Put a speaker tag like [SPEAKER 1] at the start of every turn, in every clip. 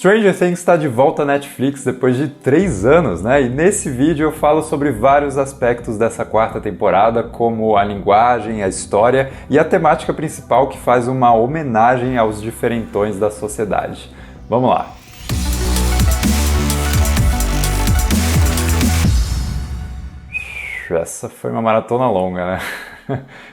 [SPEAKER 1] Stranger Things está de volta à Netflix depois de 3 anos, né? E nesse vídeo eu falo sobre vários aspectos dessa quarta temporada, como a linguagem, a história e a temática principal que faz uma homenagem aos diferentões da sociedade. Vamos lá! Essa foi uma maratona longa, né?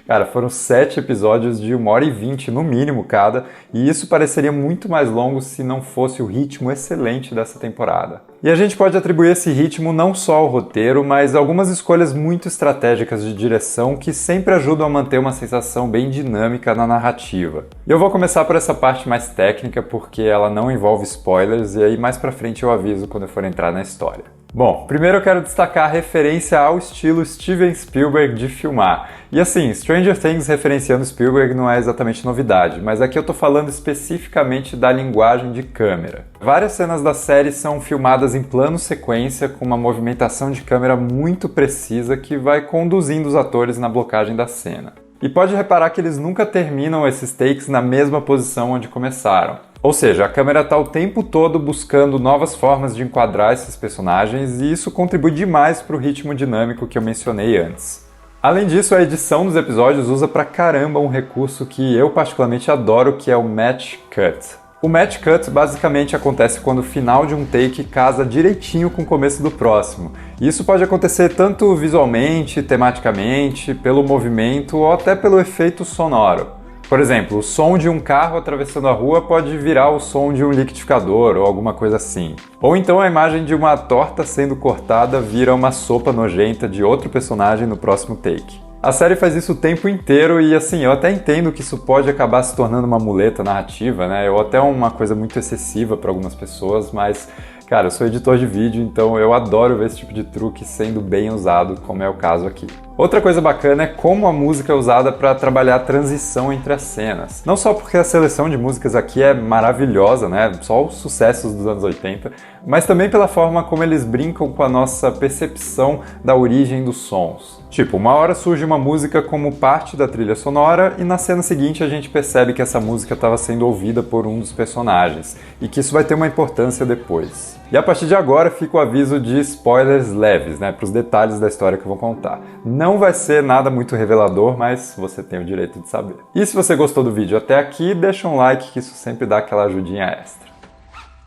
[SPEAKER 1] Cara, foram 7 episódios de 1h20 no mínimo cada, e isso pareceria muito mais longo se não fosse o ritmo excelente dessa temporada. E a gente pode atribuir esse ritmo não só ao roteiro, mas a algumas escolhas muito estratégicas de direção que sempre ajudam a manter uma sensação bem dinâmica na narrativa. E eu vou começar por essa parte mais técnica, porque ela não envolve spoilers, e aí mais pra frente eu aviso quando eu for entrar na história. Bom, primeiro eu quero destacar a referência ao estilo Steven Spielberg de filmar. E assim, Stranger Things referenciando Spielberg não é exatamente novidade, mas aqui eu tô falando especificamente da linguagem de câmera. Várias cenas da série são filmadas em plano sequência, com uma movimentação de câmera muito precisa que vai conduzindo os atores na blocagem da cena. E pode reparar que eles nunca terminam esses takes na mesma posição onde começaram. Ou seja, a câmera está o tempo todo buscando novas formas de enquadrar esses personagens e isso contribui demais para o ritmo dinâmico que eu mencionei antes. Além disso, a edição dos episódios usa pra caramba um recurso que eu particularmente adoro, que é o Match Cut. O Match Cut basicamente acontece quando o final de um take casa direitinho com o começo do próximo. E isso pode acontecer tanto visualmente, tematicamente, pelo movimento ou até pelo efeito sonoro. Por exemplo, o som de um carro atravessando a rua pode virar o som de um liquidificador ou alguma coisa assim. Ou então a imagem de uma torta sendo cortada vira uma sopa nojenta de outro personagem no próximo take. A série faz isso o tempo inteiro e assim, eu até entendo que isso pode acabar se tornando uma muleta narrativa, né? Ou até uma coisa muito excessiva para algumas pessoas, mas cara, eu sou editor de vídeo, então eu adoro ver esse tipo de truque sendo bem usado, como é o caso aqui. Outra coisa bacana é como a música é usada para trabalhar a transição entre as cenas. Não só porque a seleção de músicas aqui é maravilhosa, né? Só os sucessos dos anos 80, mas também pela forma como eles brincam com a nossa percepção da origem dos sons. Tipo, uma hora surge uma música como parte da trilha sonora e na cena seguinte a gente percebe que essa música estava sendo ouvida por um dos personagens e que isso vai ter uma importância depois. E a partir de agora fica o aviso de spoilers leves, né, para os detalhes da história que eu vou contar. Não vai ser nada muito revelador, mas você tem o direito de saber. E se você gostou do vídeo até aqui, deixa um like que isso sempre dá aquela ajudinha extra.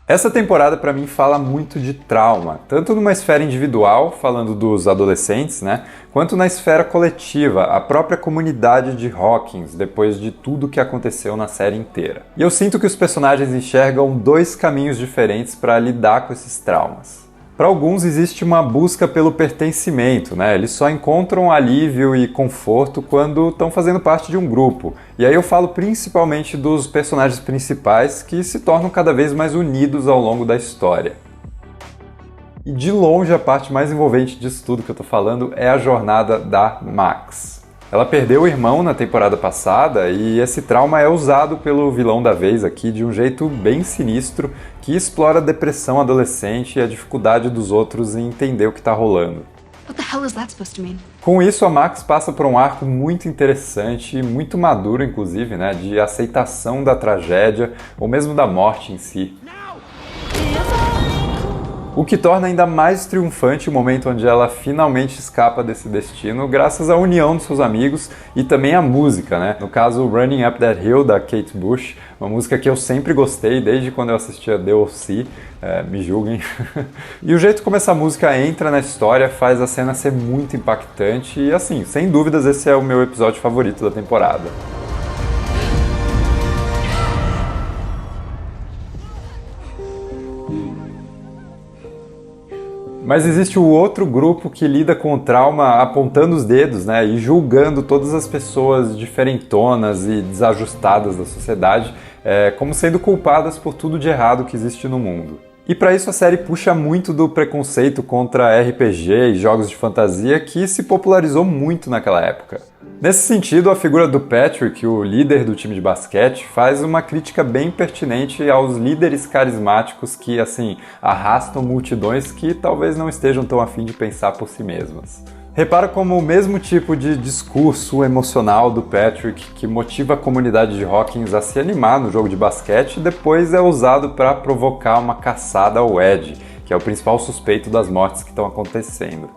[SPEAKER 1] Essa temporada para mim fala muito de trauma, tanto numa esfera individual, falando dos adolescentes, né, quanto na esfera coletiva, a própria comunidade de Hawkins, depois de tudo que aconteceu na série inteira. E eu sinto que os personagens enxergam 2 caminhos diferentes para lidar com esses traumas. Para alguns existe uma busca pelo pertencimento, né? Eles só encontram alívio e conforto quando estão fazendo parte de um grupo. E aí eu falo principalmente dos personagens principais que se tornam cada vez mais unidos ao longo da história. E de longe a parte mais envolvente disso tudo que eu tô falando é a jornada da Max. Ela perdeu o irmão na temporada passada e esse trauma é usado pelo vilão da vez aqui de um jeito bem sinistro que explora a depressão adolescente e a dificuldade dos outros em entender o que está rolando.
[SPEAKER 2] What the hell is that supposed to mean?
[SPEAKER 1] Com isso, a Max passa por um arco muito interessante e muito maduro, inclusive, né, de aceitação da tragédia ou mesmo da morte em si. O que torna ainda mais triunfante o momento onde ela finalmente escapa desse destino, graças à união dos seus amigos e também à música, né? No caso, Running Up That Hill, da Kate Bush, uma música que eu sempre gostei, desde quando eu assistia The O.C., me julguem. E o jeito como essa música entra na história faz a cena ser muito impactante e, assim, sem dúvidas, esse é o meu episódio favorito da temporada. Mas existe o outro grupo que lida com o trauma apontando os dedos, né, e julgando todas as pessoas diferentonas e desajustadas da sociedade como sendo culpadas por tudo de errado que existe no mundo. E para isso a série puxa muito do preconceito contra RPG e jogos de fantasia que se popularizou muito naquela época. Nesse sentido, a figura do Patrick, o líder do time de basquete, faz uma crítica bem pertinente aos líderes carismáticos que, assim, arrastam multidões que talvez não estejam tão afim de pensar por si mesmas. Repara como o mesmo tipo de discurso emocional do Patrick que motiva a comunidade de Hawkins a se animar no jogo de basquete depois é usado para provocar uma caçada ao Ed, que é o principal suspeito das mortes que estão acontecendo.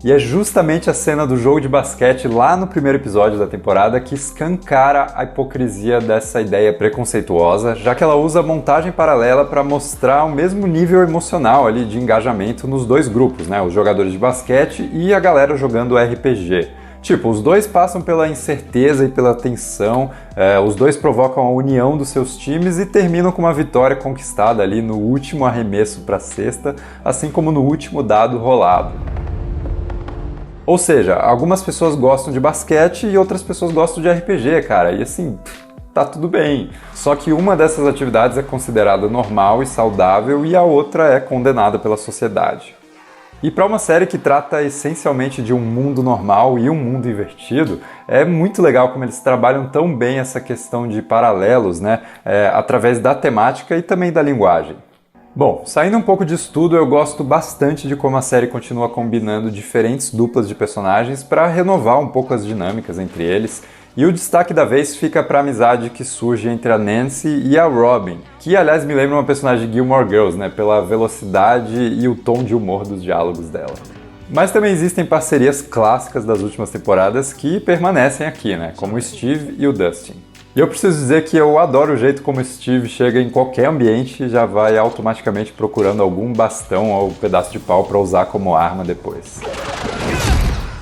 [SPEAKER 1] E é justamente a cena do jogo de basquete lá no primeiro episódio da temporada que escancara a hipocrisia dessa ideia preconceituosa, já que ela usa a montagem paralela para mostrar o mesmo nível emocional ali de engajamento nos dois grupos, né? Os jogadores de basquete e a galera jogando RPG. Tipo, os dois passam pela incerteza e pela tensão, os dois provocam a união dos seus times e terminam com uma vitória conquistada ali no último arremesso para a cesta, assim como no último dado rolado. Ou seja, algumas pessoas gostam de basquete e outras pessoas gostam de RPG, cara, e assim, tá tudo bem. Só que uma dessas atividades é considerada normal e saudável e a outra é condenada pela sociedade. E para uma série que trata essencialmente de um mundo normal e um mundo invertido, é muito legal como eles trabalham tão bem essa questão de paralelos, né, através da temática e também da linguagem. Bom, saindo um pouco disso tudo, eu gosto bastante de como a série continua combinando diferentes duplas de personagens para renovar um pouco as dinâmicas entre eles, e o destaque da vez fica para a amizade que surge entre a Nancy e a Robin, que aliás me lembra uma personagem de Gilmore Girls, né, pela velocidade e o tom de humor dos diálogos dela. Mas também existem parcerias clássicas das últimas temporadas que permanecem aqui, né, como o Steve e o Dustin. E eu preciso dizer que eu adoro o jeito como o Steve chega em qualquer ambiente e já vai automaticamente procurando algum bastão ou pedaço de pau para usar como arma depois.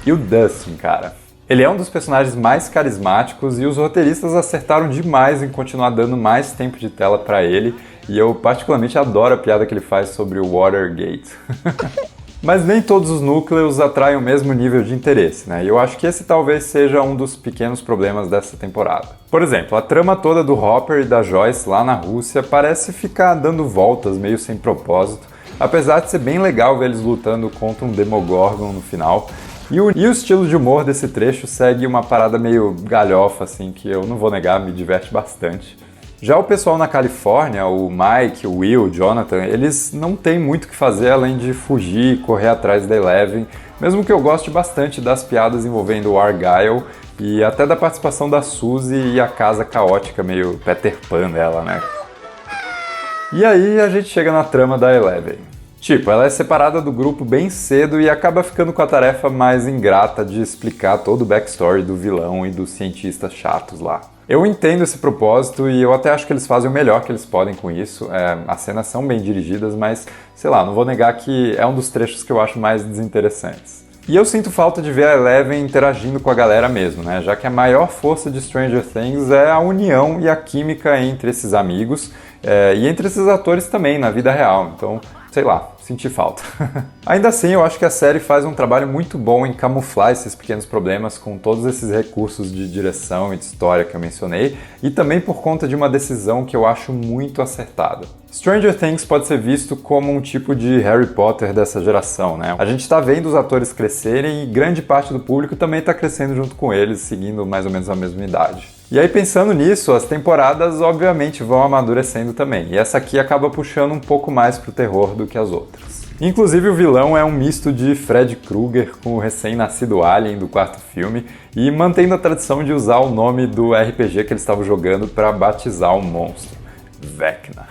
[SPEAKER 1] E o Dustin, cara. Ele é um dos personagens mais carismáticos e os roteiristas acertaram demais em continuar dando mais tempo de tela para ele, e eu particularmente adoro a piada que ele faz sobre o Watergate. Mas nem todos os núcleos atraem o mesmo nível de interesse, né? E eu acho que esse talvez seja um dos pequenos problemas dessa temporada. Por exemplo, a trama toda do Hopper e da Joyce lá na Rússia parece ficar dando voltas meio sem propósito, apesar de ser bem legal ver eles lutando contra um Demogorgon no final. E o estilo de humor desse trecho segue uma parada meio galhofa, assim, que eu não vou negar, me diverte bastante. Já o pessoal na Califórnia, o Mike, o Will, o Jonathan, eles não têm muito o que fazer além de fugir e correr atrás da Eleven, mesmo que eu goste bastante das piadas envolvendo o Argyle e até da participação da Suzy e a casa caótica, meio Peter Pan dela, né? E aí a gente chega na trama da Eleven. Tipo, ela é separada do grupo bem cedo e acaba ficando com a tarefa mais ingrata de explicar todo o backstory do vilão e dos cientistas chatos lá. Eu entendo esse propósito e eu até acho que eles fazem o melhor que eles podem com isso. As cenas são bem dirigidas, mas, sei lá, não vou negar que é um dos trechos que eu acho mais desinteressantes. E eu sinto falta de ver a Eleven interagindo com a galera mesmo, né? Já que a maior força de Stranger Things é a união e a química entre esses amigos e entre esses atores também na vida real. Então, sei lá, senti falta. Ainda assim, eu acho que a série faz um trabalho muito bom em camuflar esses pequenos problemas com todos esses recursos de direção e de história que eu mencionei, e também por conta de uma decisão que eu acho muito acertada. Stranger Things pode ser visto como um tipo de Harry Potter dessa geração, né? A gente está vendo os atores crescerem e grande parte do público também está crescendo junto com eles, seguindo mais ou menos a mesma idade. E aí, pensando nisso, as temporadas obviamente vão amadurecendo também, e essa aqui acaba puxando um pouco mais pro terror do que as outras. Inclusive, o vilão é um misto de Fred Krueger com o recém-nascido Alien do quarto filme, e mantendo a tradição de usar o nome do RPG que eles estavam jogando para batizar o monstro. Vecna.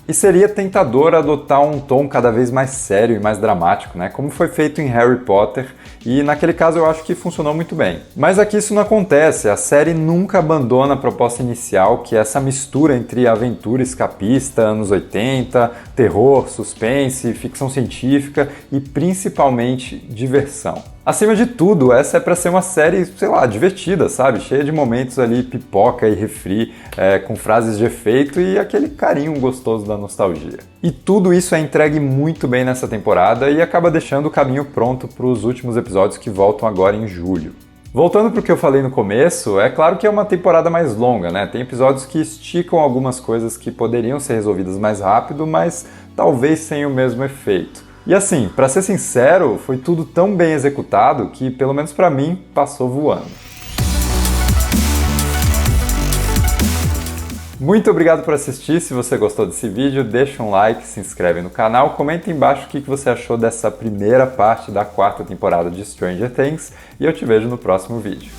[SPEAKER 1] E seria tentador adotar um tom cada vez mais sério e mais dramático, né? Como foi feito em Harry Potter, e naquele caso eu acho que funcionou muito bem. Mas aqui isso não acontece, a série nunca abandona a proposta inicial, que é essa mistura entre aventura escapista, anos 80, terror, suspense, ficção científica e principalmente diversão. Acima de tudo, essa é pra ser uma série, sei lá, divertida, sabe? Cheia de momentos ali, pipoca e refri, com frases de efeito e aquele carinho gostoso da nostalgia. E tudo isso é entregue muito bem nessa temporada e acaba deixando o caminho pronto para os últimos episódios que voltam agora em julho. Voltando para o que eu falei no começo, é claro que é uma temporada mais longa, né? Tem episódios que esticam algumas coisas que poderiam ser resolvidas mais rápido, mas talvez sem o mesmo efeito. E assim, pra ser sincero, foi tudo tão bem executado que, pelo menos pra mim, passou voando. Muito obrigado por assistir. Se você gostou desse vídeo, deixa um like, se inscreve no canal, comenta embaixo o que você achou dessa primeira parte da 4ª temporada de Stranger Things e eu te vejo no próximo vídeo.